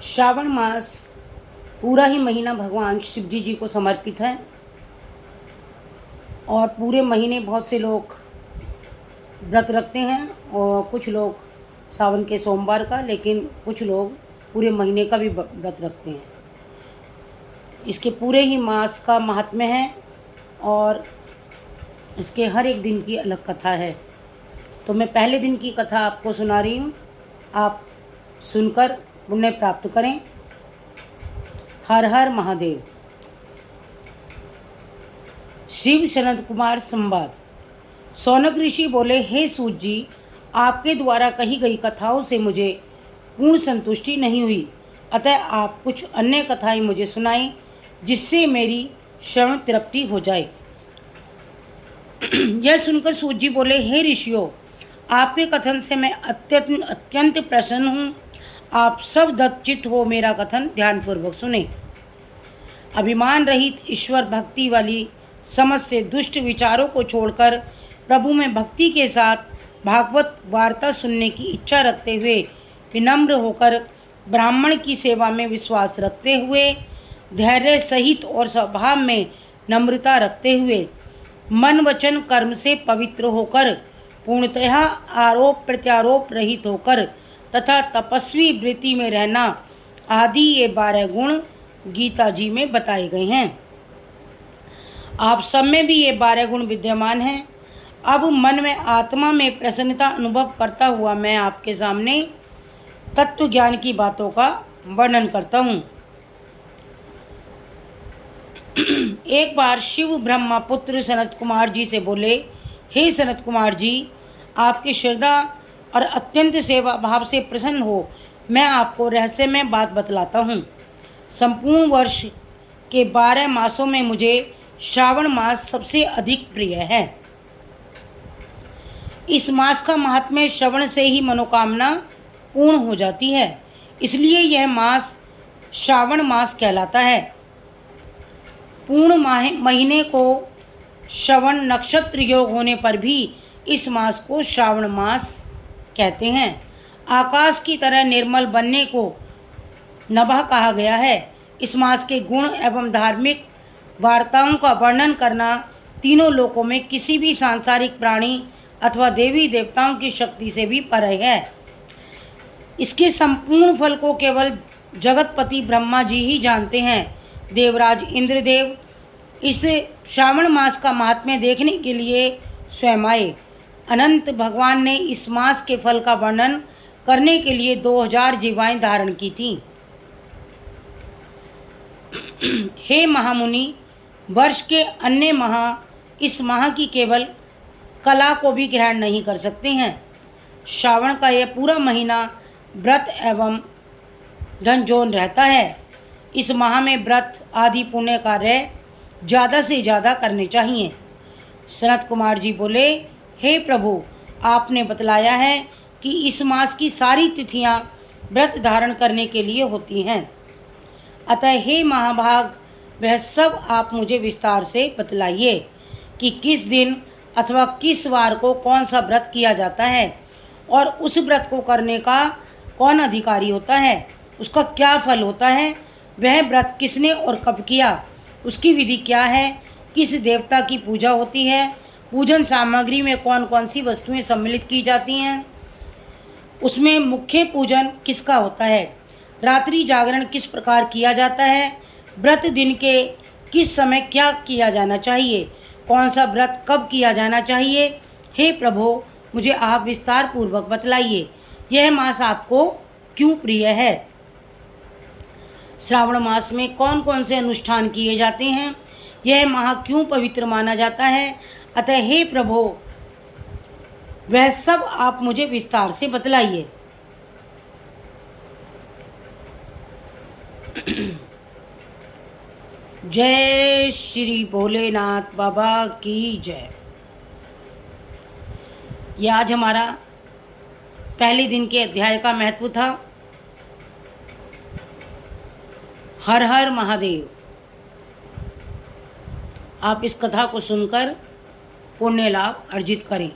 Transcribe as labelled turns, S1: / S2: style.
S1: श्रावण मास पूरा ही महीना भगवान शिव जी को समर्पित है और पूरे महीने बहुत से लोग व्रत रखते हैं और कुछ लोग सावन के सोमवार का, लेकिन कुछ लोग पूरे महीने का भी व्रत रखते हैं। इसके पूरे ही मास का महात्म्य है और इसके हर एक दिन की अलग कथा है। तो मैं पहले दिन की कथा आपको सुना रही हूँ, आप सुनकर पुण्य प्राप्त करें। हर हर महादेव। शिव सनत कुमार संवाद। सौनक ऋषि बोले, हे सूत जी, आपके द्वारा कही गई कथाओं से मुझे पूर्ण संतुष्टि नहीं हुई, अतः आप कुछ अन्य कथाएं मुझे सुनाएं जिससे मेरी श्रवण तृप्ति हो जाए। यह सुनकर सूत जी बोले, हे ऋषियों, आपके कथन से मैं अत्यंत प्रसन्न हूँ। आप सब दत्तचित्त हो मेरा कथन ध्यानपूर्वक सुने। अभिमान रहित ईश्वर भक्ति वाली समझ से दुष्ट विचारों को छोड़कर प्रभु में भक्ति के साथ भागवत वार्ता सुनने की इच्छा रखते हुए, विनम्र होकर ब्राह्मण की सेवा में विश्वास रखते हुए, धैर्य सहित और स्वभाव में नम्रता रखते हुए, मन वचन कर्म से पवित्र होकर, पूर्णतः आरोप प्रत्यारोप रहित होकर तथा तपस्वी वृत्ति में रहना आदि ये 12 गुण गीता जी में बताए गए हैं। आप सब में भी ये 12 गुण विद्यमान हैं। अब मन में आत्मा में प्रसन्नता अनुभव करता हुआ मैं आपके सामने तत्व ज्ञान की बातों का वर्णन करता हूँ। एक बार शिव ब्रह्मा पुत्र सनत कुमार जी से बोले, हे सनत कुमार जी, आपकी श्रद्धा और अत्यंत सेवा भाव से प्रसन्न हो मैं आपको रहस्यमय बात बतलाता हूँ। संपूर्ण वर्ष के 12 मासों में मुझे श्रावण मास सबसे अधिक प्रिय है। इस मास का महात्म्य श्रवण से ही मनोकामना पूर्ण हो जाती है, इसलिए यह मास श्रावण मास कहलाता है। पूर्ण महीने को श्रवण नक्षत्र योग होने पर भी इस मास को श्रावण मास कहते हैं। आकाश की तरह निर्मल बनने को नभः कहा गया है। इस मास के गुण एवं धार्मिक वार्ताओं का वर्णन करना तीनों लोकों में किसी भी सांसारिक प्राणी अथवा देवी देवताओं की शक्ति से भी परे है। इसके संपूर्ण फल को केवल जगतपति ब्रह्मा जी ही जानते हैं। देवराज इंद्रदेव इस श्रावण मास का महात्म्य देखने के लिए स्वयं आए। अनंत भगवान ने इस मास के फल का वर्णन करने के लिए 2000 जीवाएं धारण की थीं। हे महामुनि, वर्ष के अन्य माह इस माह की केवल कला को भी ग्रहण नहीं कर सकते हैं। श्रावण का यह पूरा महीना व्रत एवं धनजोन रहता है। इस माह में व्रत आदि पुण्य कार्य ज़्यादा से ज़्यादा करने चाहिए। सनत कुमार जी बोले, हे प्रभु, आपने बतलाया है कि इस मास की सारी तिथियां व्रत धारण करने के लिए होती हैं, अतः हे महाभाग, वह सब आप मुझे विस्तार से बतलाइए कि किस दिन अथवा किस वार को कौन सा व्रत किया जाता है और उस व्रत को करने का कौन अधिकारी होता है, उसका क्या फल होता है, वह व्रत किसने और कब किया, उसकी विधि क्या है, किस देवता की पूजा होती है, पूजन सामग्री में कौन कौन सी वस्तुएं सम्मिलित की जाती हैं, उसमें मुख्य पूजन किसका होता है, रात्रि जागरण किस प्रकार किया जाता है, व्रत दिन के किस समय क्या किया जाना चाहिए, कौन सा व्रत कब किया जाना चाहिए। हे प्रभु, मुझे आप विस्तार पूर्वक बतलाइए, यह मास आपको क्यों प्रिय है, श्रावण मास में कौन कौन से अनुष्ठान किए जाते हैं, यह माह क्यों पवित्र माना जाता है, अतः हे प्रभु, वह सब आप मुझे विस्तार से बतलाइए। जय श्री भोलेनाथ बाबा की जय। यह आज हमारा पहले दिन के अध्याय का महत्व था। हर हर महादेव। आप इस कथा को सुनकर पुण्य लाभ अर्जित करें।